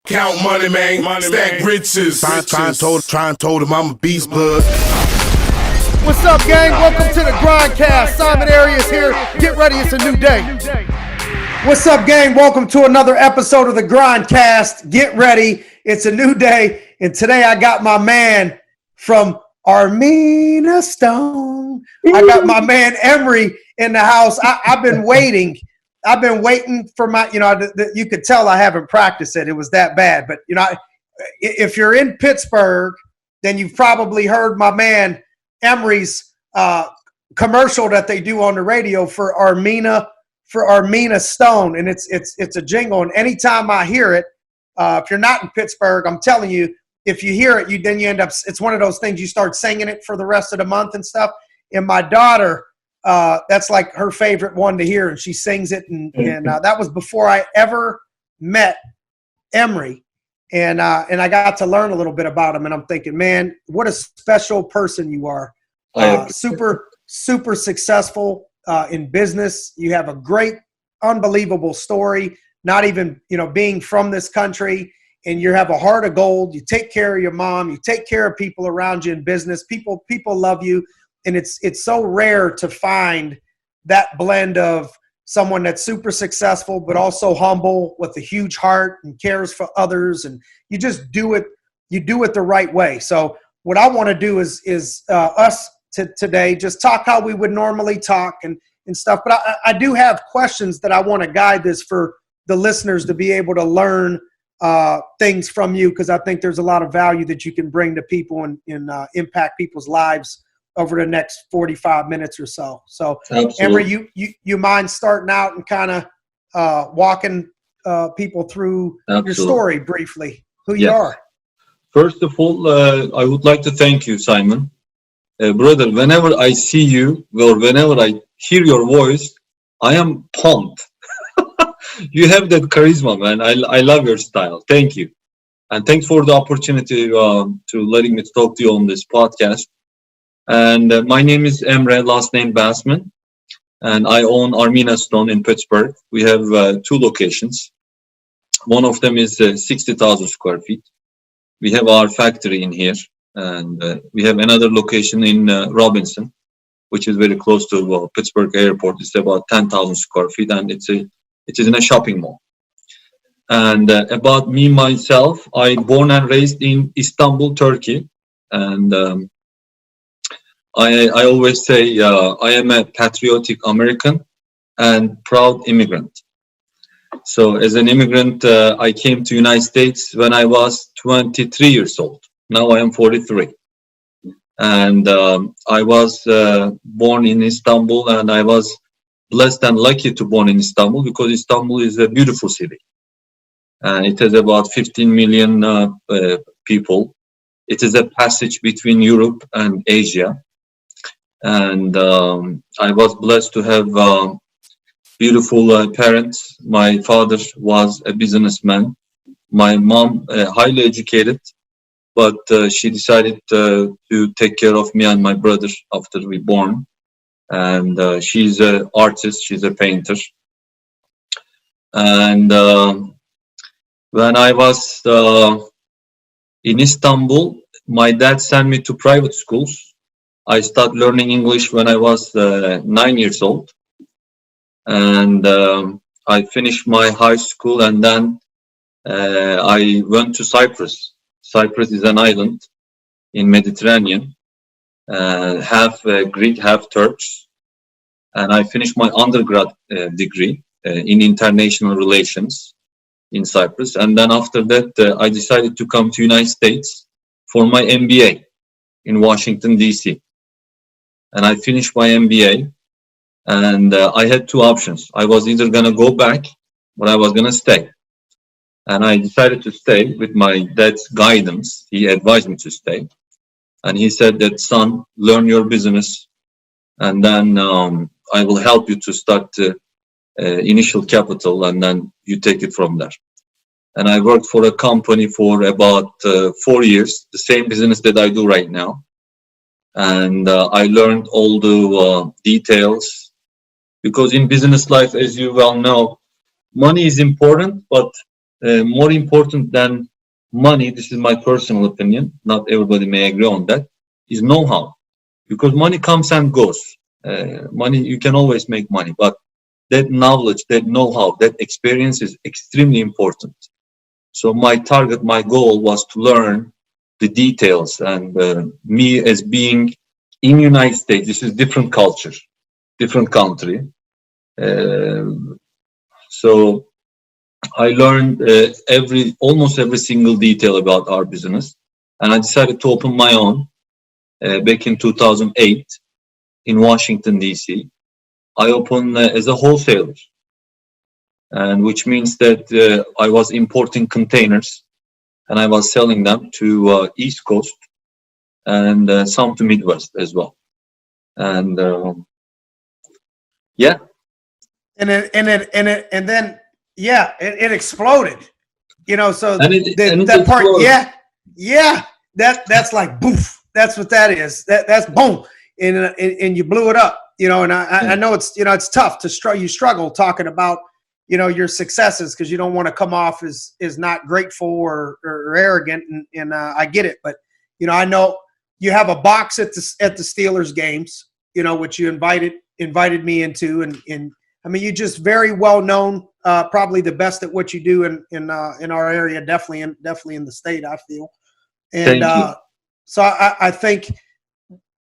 Count money, man. Stack riches. Try and told him I'm a beast, bud. What's up, gang? Welcome to the Grindcast. Simon Arias here. Get ready, it's a new day. What's up, gang? Welcome to another episode of the Grindcast. Get ready, it's a new day. And today I got my man from Armenia Stone. I got my man Emery in the house. I've been waiting. I've been waiting for my, you could tell I haven't practiced it. It was that bad. But, if you're in Pittsburgh, then you've probably heard my man Emery's commercial that they do on the radio for Armenia Stone. And it's a jingle. And anytime I hear it, if you're not in Pittsburgh, I'm telling you, if you hear it, then you end up, it's one of those things you start singing it for the rest of the month and stuff. And my daughter, that's like her favorite one to hear, and she sings it. And that was before I ever met Emery. And I got to learn a little bit about him. And I'm thinking, man, what a special person you are. Super successful in business. You have a great, unbelievable story, not even, being from this country. And you have a heart of gold. You take care of your mom. You take care of people around you in business. People love you. And it's so rare to find that blend of someone that's super successful, but also humble with a huge heart and cares for others. And you just do it. You do it the right way. So what I want to do is us today just talk how we would normally talk and stuff. But I do have questions that I want to guide this for the listeners to be able to learn things from you, because I think there's a lot of value that you can bring to people and impact people's lives over the next 45 minutes or so. So, Emery, you mind starting out and kind of walking people through your story briefly, who you are? First of all, I would like to thank you, Simon. Brother, whenever I see you or whenever I hear your voice, I am pumped. You have that charisma, man. I love your style. Thank you. And thanks for the opportunity to letting me talk to you on this podcast. And my name is Emre, last name Basman. And I own Armenia Stone in Pittsburgh. We have two locations. One of them is 60,000 square feet. We have our factory in here. And we have another location in Robinson, which is very close to Pittsburgh Airport. It's about 10,000 square feet, and it is in a shopping mall. And about me, myself, I born and raised in Istanbul, Turkey. And I always say I am a patriotic American and proud immigrant. So as an immigrant, I came to United States when I was 23 years old. Now I am 43. And I was born in Istanbul, and I was blessed and lucky to born in Istanbul, because Istanbul is a beautiful city. And it has about 15 million people. It is a passage between Europe and Asia. And I was blessed to have beautiful parents. My father was a businessman. My mom, highly educated, but she decided to take care of me and my brother after we born. And she's an artist, she's a painter. And when I was in Istanbul, my dad sent me to private schools. I started learning English when I was 9 years old. And I finished my high school, and then I went to Cyprus. Cyprus is an island in Mediterranean, half Greek, half Turks. And I finished my undergrad degree in international relations in Cyprus. And then after that, I decided to come to United States for my MBA in Washington, D.C. And I finished my MBA, and I had two options. I was either going to go back or I was going to stay. And I decided to stay with my dad's guidance. He advised me to stay. And he said that, son, learn your business, and then I will help you to start initial capital, and then you take it from there. And I worked for a company for about 4 years, the same business that I do right now. And I learned all the details, because in business life, as you well know, money is important, but more important than money, this is my personal opinion, not everybody may agree on that, is know-how. Because money comes and goes. Money, you can always make money, but that knowledge, that know-how, that experience is extremely important. So my target, my goal was to learn the details, and me as being in United States, this is different culture, different country. So I learned almost every single detail about our business, and I decided to open my own back in 2008 in Washington, D.C. I opened as a wholesaler, and which means that I was importing containers and I was selling them to East Coast and some to Midwest as well. And yeah. And then it exploded. You know, so that part, that's like boof. That's what that is. That's boom, and you blew it up. You know, and I know it's, you know, it's tough to you struggle talking about, you know, your successes because you don't want to come off as not grateful or arrogant, and I get it. But you know, I know you have a box at the Steelers games, you know, which you invited me into, and I mean, you're just very well known, probably the best at what you do in our area, definitely in the state, I feel. And so I think,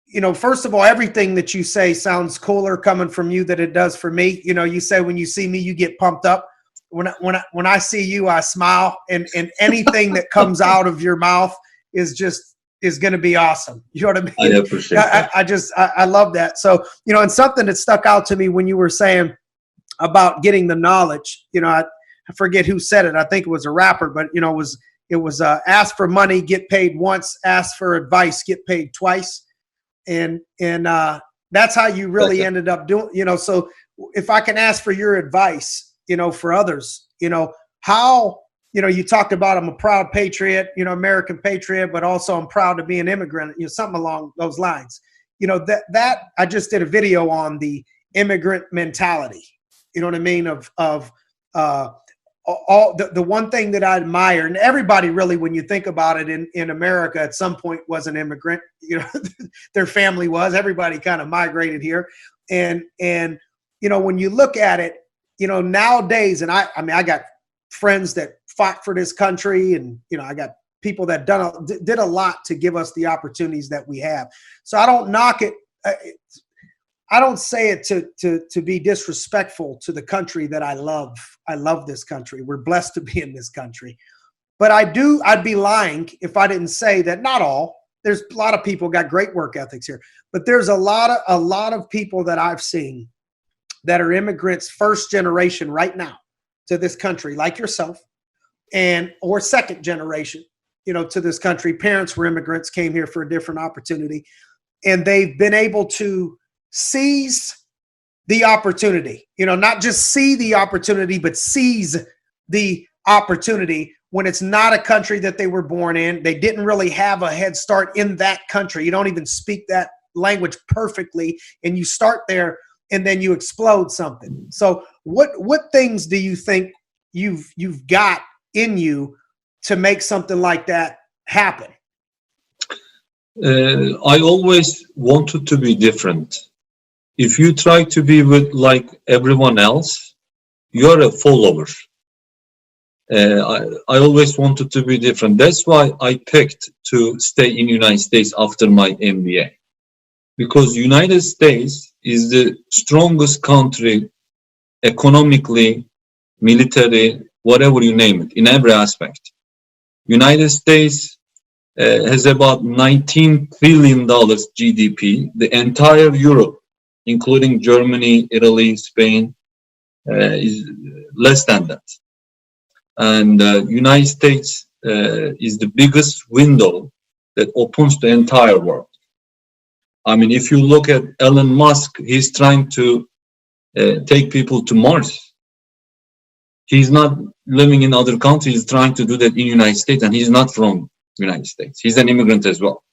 you know, first of all, everything that you say sounds cooler coming from you than it does for me. You know, you say when you see me, you get pumped up. When I see you, I smile, and anything that comes out of your mouth is going to be awesome. You know what I mean? I appreciate that. I love that. So, you know, and something that stuck out to me when you were saying about getting the knowledge, you know, I forget who said it. I think it was a rapper, but you know, it was ask for money, get paid once, ask for advice, get paid twice. And that's how you really ended up doing, you know. So if I can ask for your advice, you know, for others, you know, how, you know, you talked about I'm a proud patriot, you know, American patriot, but also I'm proud to be an immigrant, you know, something along those lines. You know, that I just did a video on the immigrant mentality, you know what I mean? Of all the one thing that I admire, and everybody really, when you think about it in America at some point was an immigrant, you know, their family was, everybody kind of migrated here. And, you know, when you look at it, you know, nowadays, and I mean, I got friends that fought for this country, and, you know, I got people that did a lot to give us the opportunities that we have. So I don't knock it. I don't say it to be disrespectful to the country that I love. I love this country. We're blessed to be in this country. But I'd be lying if I didn't say that not all. There's a lot of people got great work ethics here. But there's a lot of people that I've seen that are immigrants first generation right now to this country, like yourself, or second generation, you know, to this country. Parents were immigrants, came here for a different opportunity, and they've been able to seize the opportunity, you know, not just see the opportunity, but seize the opportunity when it's not a country that they were born in. They didn't really have a head start in that country. You don't even speak that language perfectly, and you start there and then you explode something. So what things do you think you've got in you to make something like that happen? I always wanted to be different. If you try to be like everyone else, you're a follower. I always wanted to be different. That's why I picked to stay in the United States after my MBA. Because United States is the strongest country economically, military, whatever you name it, in every aspect. United States has about $19 trillion GDP. The entire Europe, including Germany, Italy, Spain, is less than that. And United States is the biggest window that opens the entire world. I mean, if you look at Elon Musk, he's trying to take people to Mars. He's not living in other countries, he's trying to do that in the United States, and he's not from the United States. He's an immigrant as well.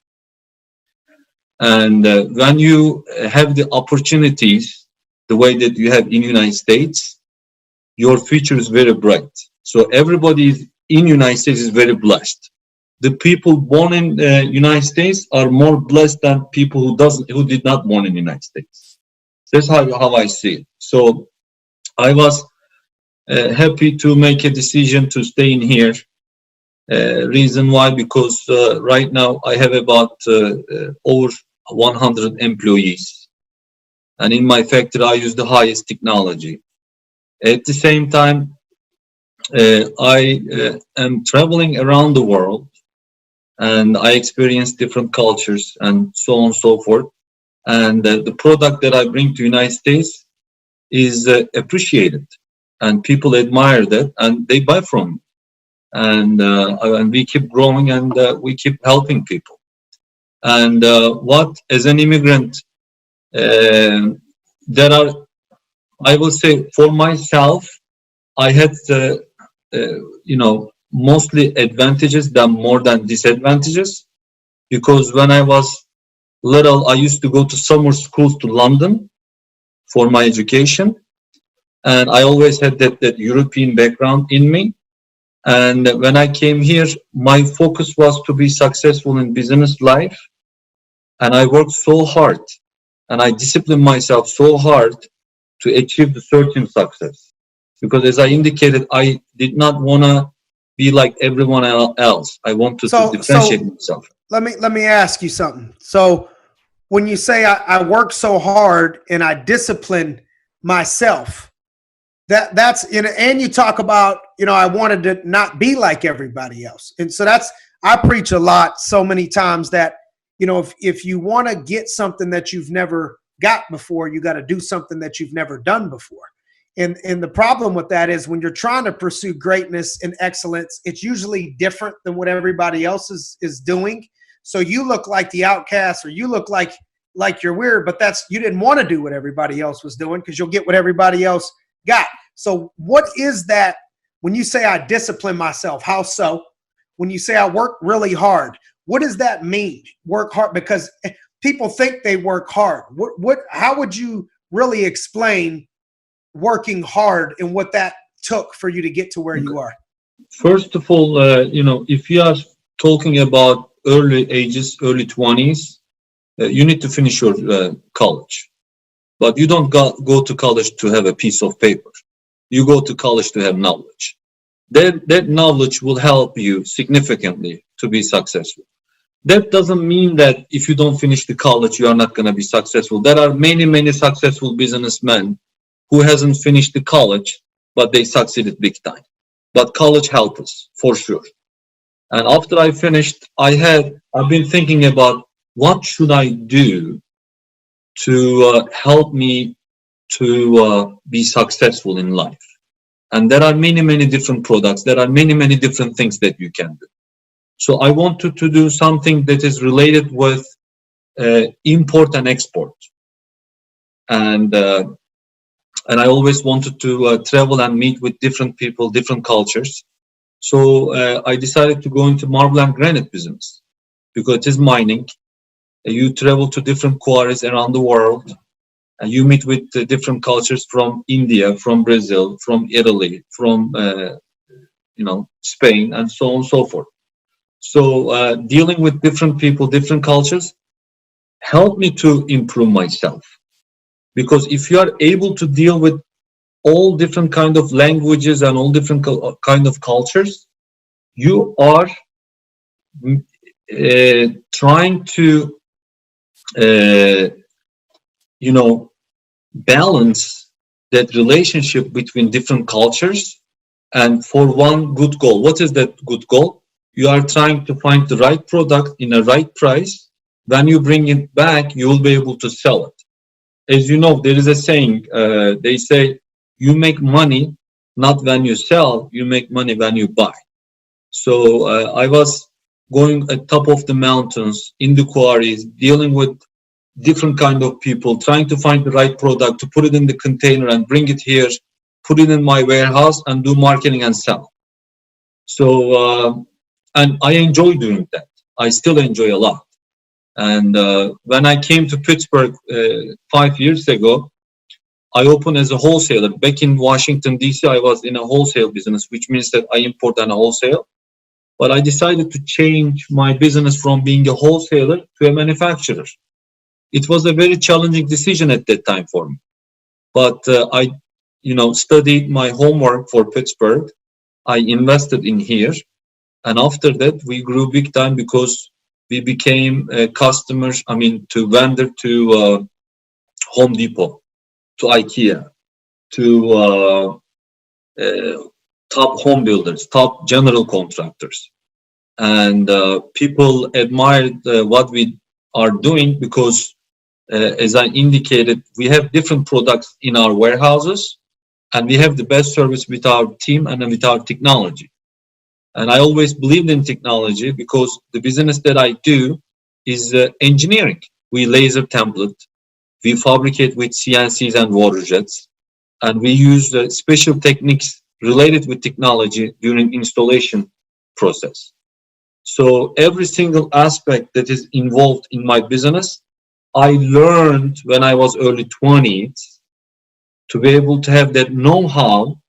And when you have the opportunities the way that you have in the United States, your future is very bright. So everybody in United States is very blessed. The people born in United States are more blessed than people who did not born in the United States. That's how I see it. So I was happy to make a decision to stay in here. Reason why? Because right now I have about over 100 employees, and in my factory I use the highest technology. At the same time, I am traveling around the world, and I experience different cultures and so on and so forth. And the product that I bring to United States is appreciated, and people admire that, and they buy from me. And we keep growing, and we keep helping people. And what, as an immigrant, there are, I will say, for myself, I had, mostly advantages than more than disadvantages, because when I was little, I used to go to summer schools to London for my education, and I always had that European background in me. And when I came here, my focus was to be successful in business life, and I worked so hard, and I disciplined myself so hard to achieve the certain success. Because as I indicated, I did not want to be like everyone else. I wanted to differentiate myself. Let me ask you something. So when you say I work so hard and I discipline myself, that's and you talk about, I wanted to not be like everybody else. And so I preach a lot so many times that, if you want to get something that you've never got before, you got to do something that you've never done before. And the problem with that is when you're trying to pursue greatness and excellence, it's usually different than what everybody else is doing. So you look like the outcast, or you look like you're weird, but you didn't want to do what everybody else was doing, because you'll get what everybody else got. So what is that when you say I discipline myself? How so? When you say I work really hard, what does that mean? Work hard? Because people think they work hard. How would you really explain working hard and what that took for you to get to where you are? First of all, if you are talking about early ages, early 20s, you need to finish your college. But you don't go to college to have a piece of paper. You go to college to have knowledge. That knowledge will help you significantly to be successful. That doesn't mean that if you don't finish the college, you are not going to be successful. There are many, many successful businessmen who hasn't finished the college, but they succeeded big time. But college helped us, for sure. And after I finished, I've been thinking about what should I do to help me to be successful in life. And there are many, many different products. There are many, many different things that you can do. So I wanted to do something that is related with import and export. And I always wanted to travel and meet with different people, different cultures. So I decided to go into marble and granite business, because it is mining. You travel to different quarries around the world, and you meet with different cultures from India, from Brazil, from Italy, from Spain, and so on and so forth. So dealing with different people, different cultures, helped me to improve myself. Because if you are able to deal with all different kind of languages and all different kind of cultures, you are trying to balance that relationship between different cultures, and for one good goal. What is that good goal? You are trying to find the right product in a right price. When you bring it back, you will be able to sell it. As you know, there is a saying, they say, you make money not when you sell, you make money when you buy. So I was going at top of the mountains, in the quarries, dealing with different kind of people, trying to find the right product, to put it in the container and bring it here, put it in my warehouse and do marketing and sell. So, and I enjoy doing that. I still enjoy a lot. And when I came to Pittsburgh 5 years ago, I opened as a wholesaler. Back in Washington, D.C., I was in a wholesale business, which means that I import and wholesale. But I decided to change my business from being a wholesaler to a manufacturer. It was a very challenging decision at that time for me. But I, studied my homework for Pittsburgh. I invested in here. And after that, we grew big time because we became customers, to vendor to Home Depot, to IKEA, to top home builders, top general contractors. And people admired what we are doing because, as I indicated, we have different products in our warehouses and we have the best service with our team and with our technology. And I always believed in technology because the business that I do is engineering. We laser template, we fabricate with CNCs and water jets, and we use special techniques related with technology during installation process. So every single aspect that is involved in my business, I learned when I was early 20s to be able to have that know-how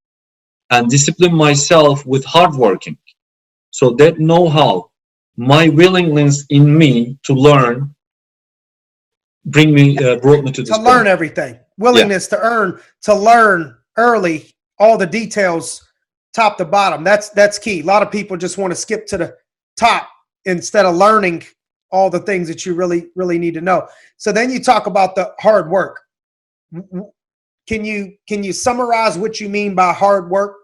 and discipline myself with hard working. So that know-how, my willingness in me to learn, brought me to this to learn everything. Willingness to learn early, all the details, top to bottom. That's key. A lot of people just want to skip to the top instead of learning all the things that you really need to know. So then you talk about the hard work. Can you summarize what you mean by hard work?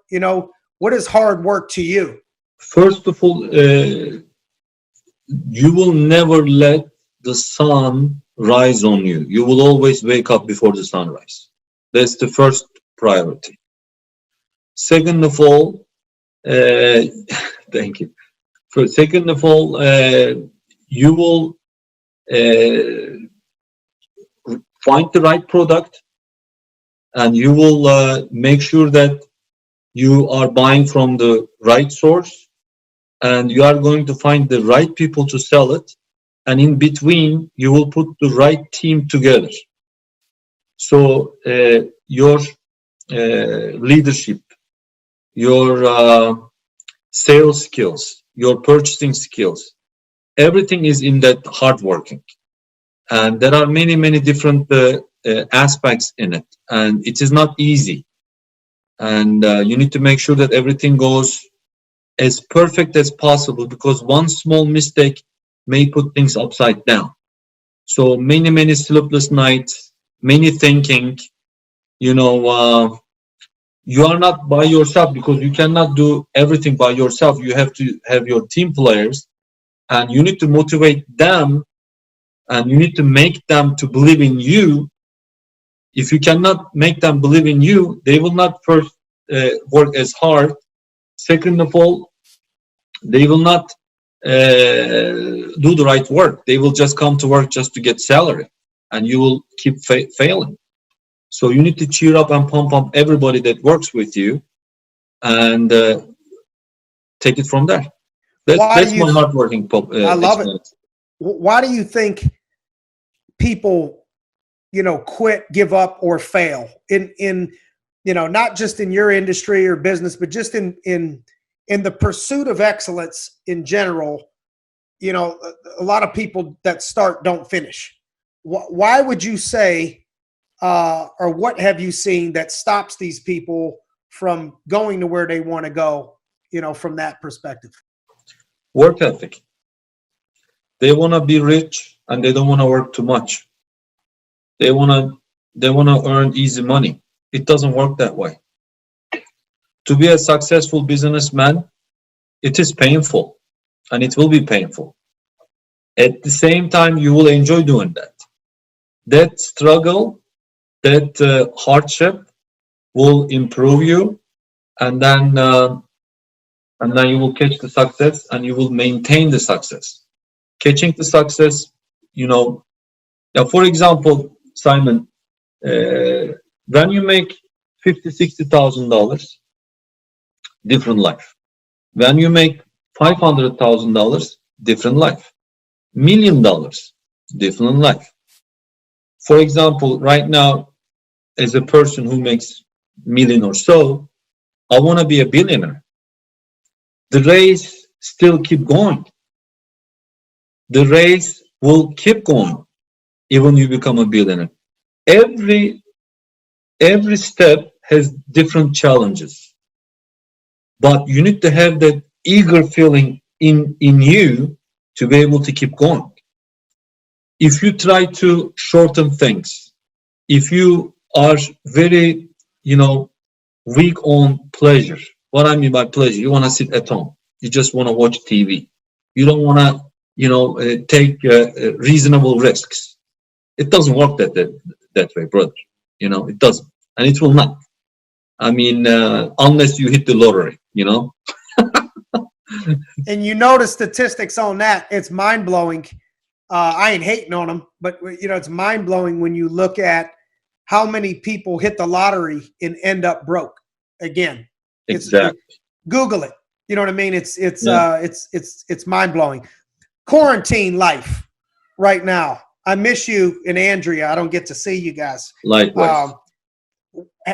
What is hard work to you? First of all, you will never let the sun rise on you. You will always wake up before the sunrise. That's the first priority. Second of all, thank you. Second of all, you will find the right product and you will make sure that you are buying from the right source and you are going to find the right people to sell it. And in between, you will put the right team together. So your leadership, your sales skills, your purchasing skills, everything is in that hard working. And there are many, many different aspects in it. And it is not easy. And you need to make sure that everything goes as perfect as possible because one small mistake may put things upside down. So many, many sleepless nights, many thinking, you are not by yourself because you cannot do everything by yourself. You have to have your team players and you need to motivate them and you need to make them to believe in you. If you cannot make them believe in you, they will not first work as hard. Second of all, they will not do the right work. They will just come to work just to get salary and you will keep failing. So you need to cheer up and pump up everybody that works with you and take it from there. That's my hardworking I love it. Why do you think people, quit, give up, or fail in not just in your industry or business, but just in the pursuit of excellence in general? A lot of people that start don't finish. Why would you say, or what have you seen that stops these people from going to where they want to go, from that perspective? Work ethic. They want to be rich and they don't want to work too much. They want to earn easy money. It doesn't work that way. To be a successful businessman, it is painful and it will be painful. At the same time, you will enjoy doing that. That struggle, that hardship will improve you, and then you will catch the success and you will maintain the success. Catching the success, for example, Simon, when you make $50,000-$60,000, different life. When you make $500,000, different life. $1 million, different life. For example, right now, as a person who makes million or so, I want to be a billionaire. The race still keep going. The race will keep going even you become a billionaire. Every step has different challenges, but you need to have that eager feeling in you to be able to keep going. If you try to shorten things, if you are very, weak on pleasure. What I mean by pleasure, you want to sit at home. You just want to watch TV. You don't want to, take reasonable risks. It doesn't work that way, brother. It doesn't, and it will not. I mean, unless you hit the lottery, And you know the statistics on that, it's mind-blowing. I ain't hating on them, but it's mind-blowing when you look at how many people hit the lottery and end up broke again. Exactly. Google it. You know what I mean? It's mind-blowing. Quarantine life right now. I miss you and Andrea. I don't get to see you guys. Likewise.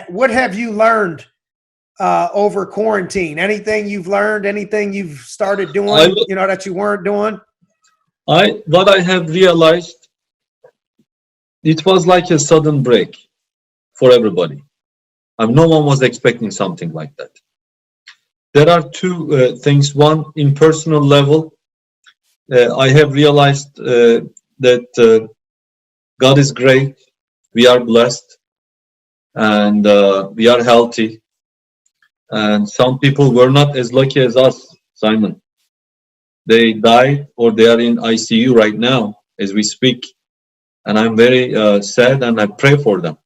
What have you learned over quarantine? Anything you've learned? Anything you've started doing? That you weren't doing? What I have realized, it was like a sudden break for everybody. No one was expecting something like that. There are two things. One, in personal level, I have realized that God is great. We are blessed, and we are healthy. And some people were not as lucky as us, Simon. They died or they are in ICU right now as we speak. And I'm very sad, and I pray for them.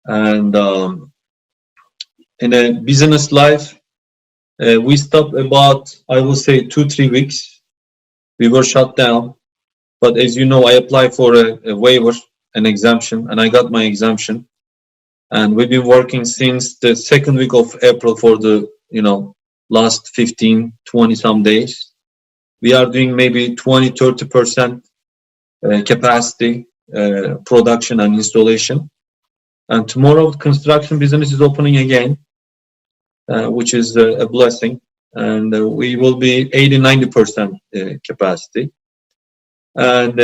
And in a business life, we stopped about, I will say, 2-3 weeks. We were shut down. But as you know, I applied for a waiver, an exemption, and I got my exemption. And we've been working since the second week of April for the, last 15, 20 some days. We are doing maybe 20, 30% capacity, production and installation. And tomorrow, construction business is opening again, which is a blessing. And we will be 80, 90% capacity. And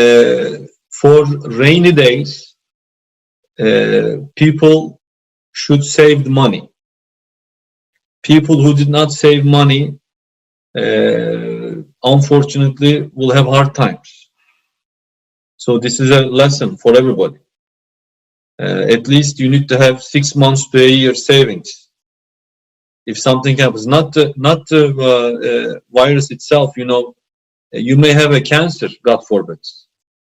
for rainy days, people should save the money. People who did not save money, unfortunately, will have hard times. So this is a lesson for everybody. At least you need to have 6 months to a year savings. If something happens, not the virus itself, you may have a cancer, God forbid.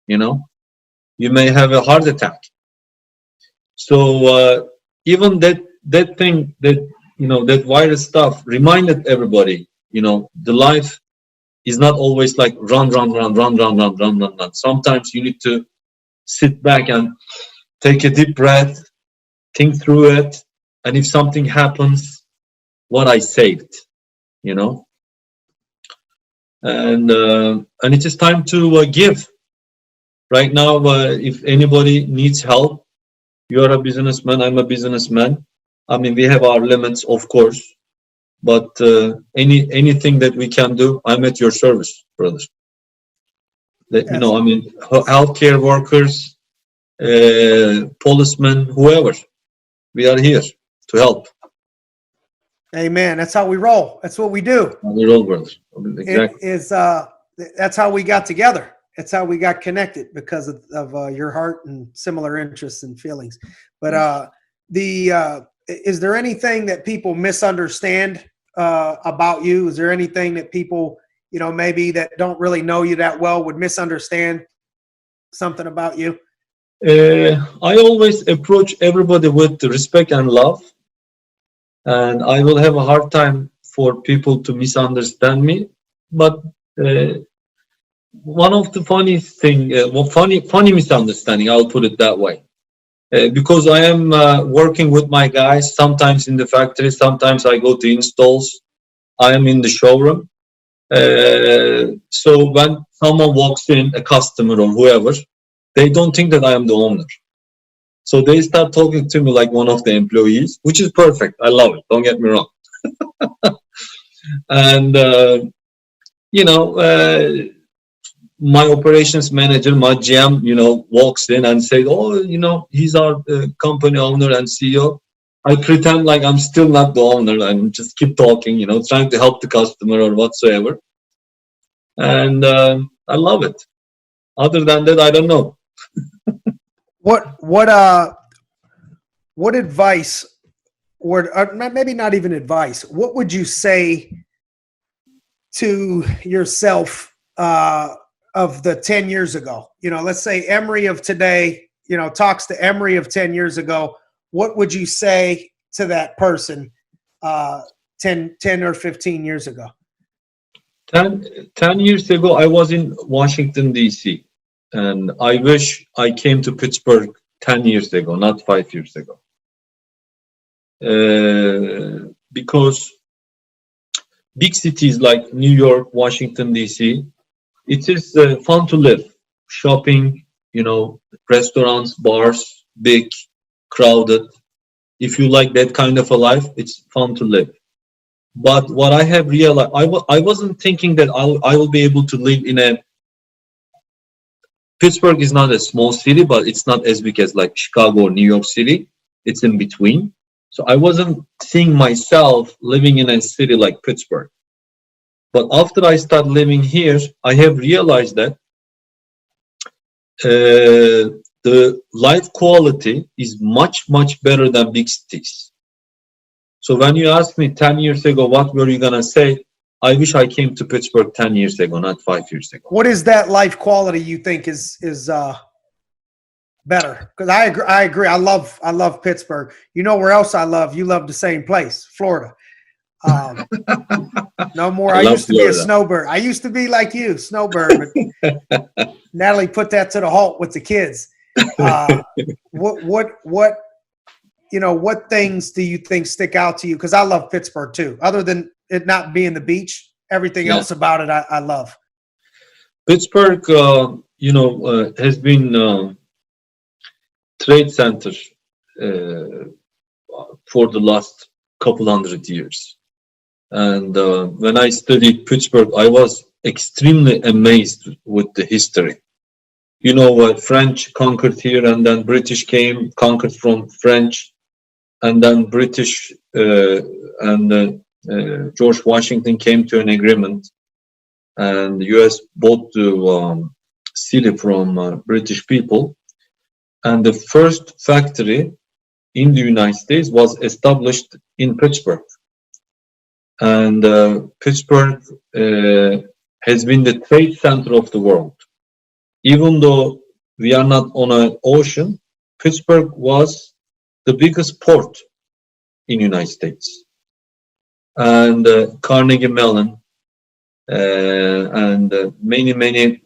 You may have a heart attack. So even that thing that that virus stuff reminded everybody, the life is not always like run. Sometimes you need to sit back and take a deep breath, think through it, and if something happens, what I saved, and it is time to give. Right now, if anybody needs help, you are a businessman, I'm a businessman. I mean, we have our limits, of course, but anything that we can do, I'm at your service, brother. Healthcare workers, policemen, whoever, we are here to help. Amen. That's how we roll. That's what we do. We roll, brother. Exactly. That's how we got together. That's how we got connected, because of your heart and similar interests and feelings. But is there anything that people misunderstand about you? Is there anything that people, maybe that don't really know you that well would misunderstand something about you? I always approach everybody with respect and love, and I will have a hard time for people to misunderstand me. But one of the funny misunderstanding, I'll put it that way, because I am working with my guys, sometimes in the factory, sometimes I go to installs, I am in the showroom. So when someone walks in, a customer or whoever, they don't think that I am the owner. So they start talking to me like one of the employees, which is perfect. I love it. Don't get me wrong. And, my operations manager, my GM, walks in and says, oh, he's our company owner and CEO. I pretend like I'm still not the owner and just keep talking, trying to help the customer or whatsoever. And I love it. Other than that, I don't know. What advice, or maybe not even advice, what would you say to yourself of the 10 years ago? Let's say Emery of today, talks to Emery of 10 years ago. What would you say to that person 10 or 15 years ago? 10 years ago, I was in Washington, D.C. And I wish I came to Pittsburgh 10 years ago, not 5 years ago. Because big cities like New York, Washington, D.C., it is fun to live. Shopping, restaurants, bars, big, crowded. If you like that kind of a life, it's fun to live. But what I have realized, I wasn't thinking that I will be able to live in a... Pittsburgh is not a small city, but it's not as big as like Chicago or New York City. It's in between. So I wasn't seeing myself living in a city like Pittsburgh. But after I start living here, I have realized that the life quality is much, much better than big cities. So when you asked me 10 years ago, what were you going to say? I wish I came to Pittsburgh 10 years ago, not 5 years ago. What is that life quality you think is better? Because I agree. I love Pittsburgh. You know where else I love? You love the same place, Florida. No more. I used to Florida. Be a snowbird. I used to be like you, snowbird. But Natalie put that to the halt with the kids. What things do you think stick out to you? Because I love Pittsburgh too. Other than it not being the beach, everything else about it I love. Pittsburgh, has been trade center for the last couple hundred years. And when I studied Pittsburgh, I was extremely amazed with the history. French conquered here, and then British came, conquered from French, and then British and George Washington came to an agreement, and the U.S. bought the city from British people. And the first factory in the United States was established in Pittsburgh. And Pittsburgh has been the trade center of the world. Even though we are not on an ocean, Pittsburgh was the biggest port in the United States. And Carnegie Mellon and many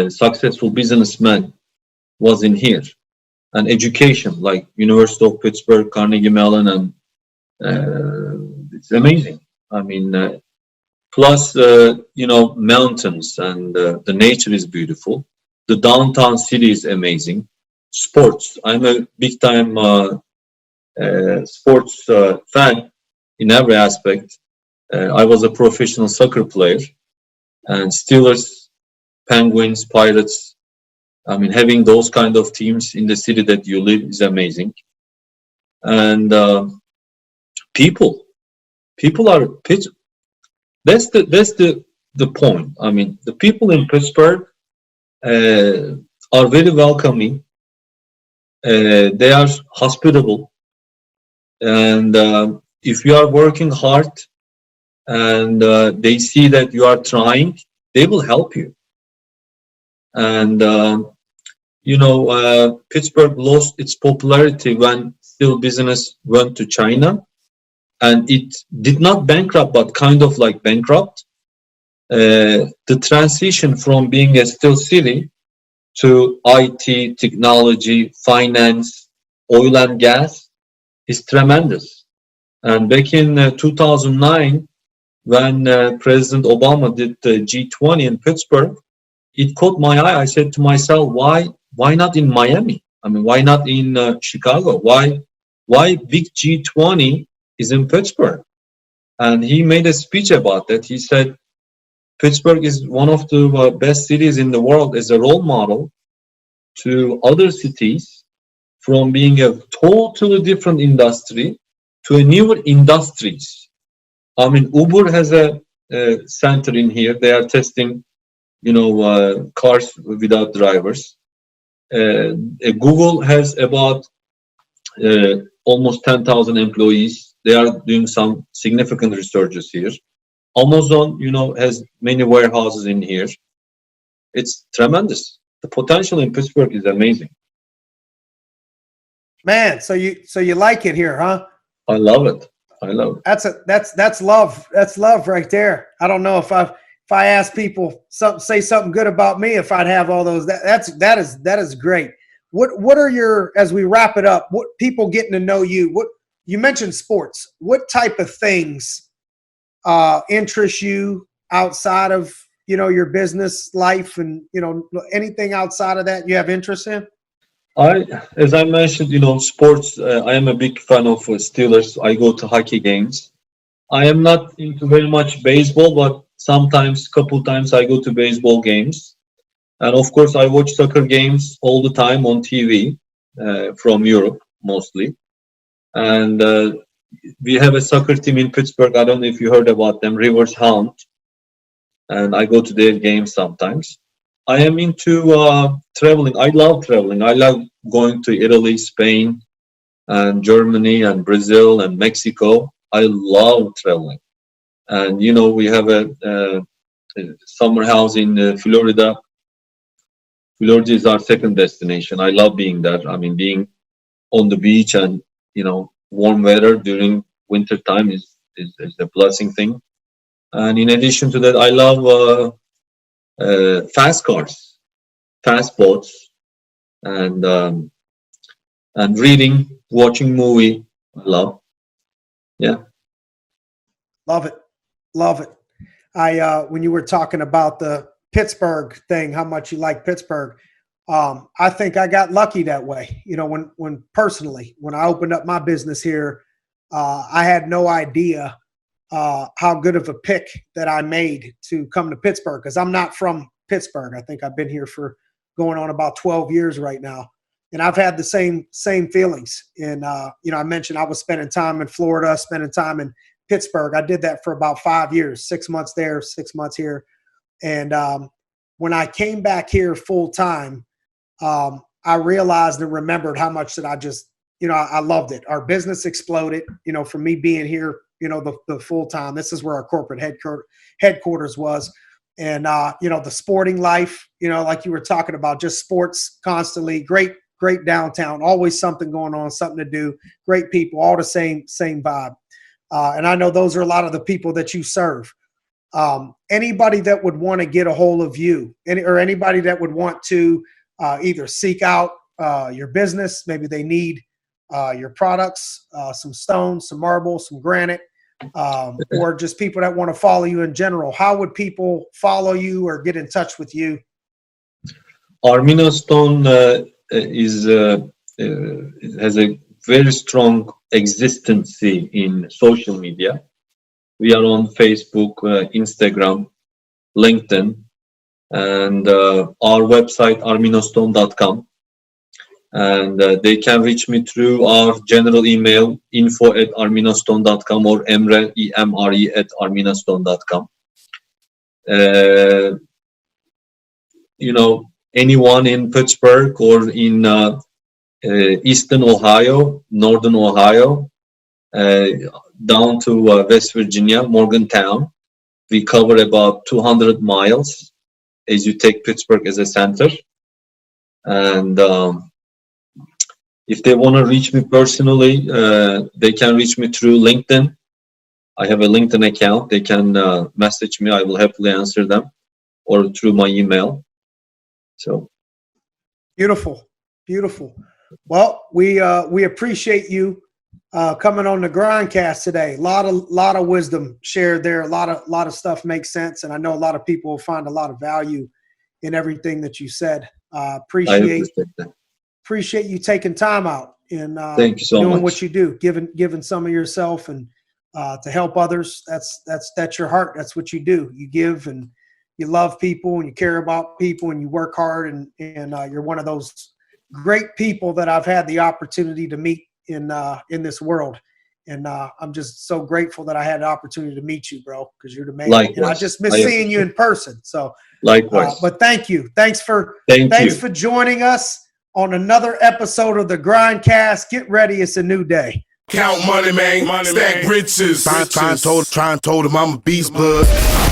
successful businessmen was in here. And education, like University of Pittsburgh, Carnegie Mellon, and it's amazing. I mean, plus, mountains, and the nature is beautiful. The downtown city is amazing. Sports. I'm a big time sports fan in every aspect. I was a professional soccer player, and Steelers, Penguins, Pirates. I mean, having those kind of teams in the city that you live is amazing. And people are that's the point. I mean, the people in Pittsburgh are very welcoming. They are hospitable, and if you are working hard and they see that you are trying, they will help you. And Pittsburgh lost its popularity when steel business went to China, and it did not bankrupt, but kind of like bankrupt. The transition from being a steel city to IT, technology, finance, oil and gas is tremendous. And back in 2009, when President Obama did the G.R.I.N.D in Pittsburgh, it caught my eye. I said to myself, why not in Miami? I mean, why not in Chicago? Why big G20 is in Pittsburgh? And he made a speech about that. He said Pittsburgh is one of the best cities in the world as a role model to other cities, from being a totally different industry to a newer industries. I mean, Uber has a center in here. They are testing, cars without drivers. Google has about almost 10,000 employees. They are doing some significant researches here. Amazon, has many warehouses in here. It's tremendous. The potential in Pittsburgh is amazing. Man, so you like it here, huh? I love it. I love it. That's love. That's love right there. I don't know if I ask people say something good about me, if I'd have all those. That is great. What are your, as we wrap it up, what people getting to know you? What you mentioned sports. What type of things interest you outside of your business life, and anything outside of that you have interest in? As I mentioned, sports. I am a big fan of Steelers. I go to hockey games. I am not into very much baseball, but sometimes, couple times, I go to baseball games. And of course, I watch soccer games all the time on TV from Europe mostly. And we have a soccer team in Pittsburgh. I don't know if you heard about them, Rivers Hound. And I go to their games sometimes. I am into traveling. I love traveling. I love going to Italy, Spain, and Germany, and Brazil, and Mexico. I love traveling. And, we have a summer house in Florida. Florida is our second destination. I love being there. I mean, being on the beach and, warm weather during winter time is a blessing thing. And in addition to that, I love fast cars, fast boats, and reading, watching movie. I love. Yeah. Love it. Love it. When you were talking about the Pittsburgh thing, how much you like Pittsburgh, I think I got lucky that way. When personally, when I opened up my business here, I had no idea how good of a pick that I made to come to Pittsburgh, because I'm not from Pittsburgh. I think I've been here for going on about 12 years right now. And I've had the same feelings. And, I mentioned I was spending time in Florida, spending time in Pittsburgh. I did that for about 5 years, 6 months there, 6 months here. And when I came back here full time, I realized and remembered how much that I just, I loved it. Our business exploded, from me being here, the full time. This is where our corporate headquarters was. And, the sporting life, like you were talking about, just sports constantly, great downtown, always something going on, something to do, great people, all the same vibe. And I know those are a lot of the people that you serve. Anybody that would want to get a hold of you, or anybody that would want to either seek out your business, maybe they need your products, some stone, some marble, some granite, or just people that want to follow you in general, how would people follow you or get in touch with you? Armina Stone has a very strong existence in social media. We are on Facebook, Instagram, LinkedIn, and our website, arminostone.com. And they can reach me through our general email, info@arminostone.com, or Emre, EMRE, @arminostone.com. Anyone in Pittsburgh or in Eastern Ohio, Northern Ohio, down to West Virginia, Morgantown. We cover about 200 miles as you take Pittsburgh as a center. And if they want to reach me personally, they can reach me through LinkedIn. I have a LinkedIn account. They can message me. I will happily answer them, or through my email. So beautiful. Well, we appreciate you coming on the Grindcast today. A lot of wisdom shared there. A lot of stuff makes sense, and I know a lot of people will find a lot of value in everything that you said. Appreciate that. appreciate you taking time out and Thank you so doing much. what you do, giving some of yourself and to help others. That's your heart. That's what you do. You give and you love people and you care about people and you work hard and you're one of those great people that I've had the opportunity to meet in this world. And I'm just so grateful that I had the opportunity to meet you, bro, because you're the man. Likewise. And I just miss seeing you in person. So Likewise. but thank you. Thanks for joining us on another episode of the Grindcast. Get ready. It's a new day. Count money, man. Stack riches. Try and told him I'm a beast, bud.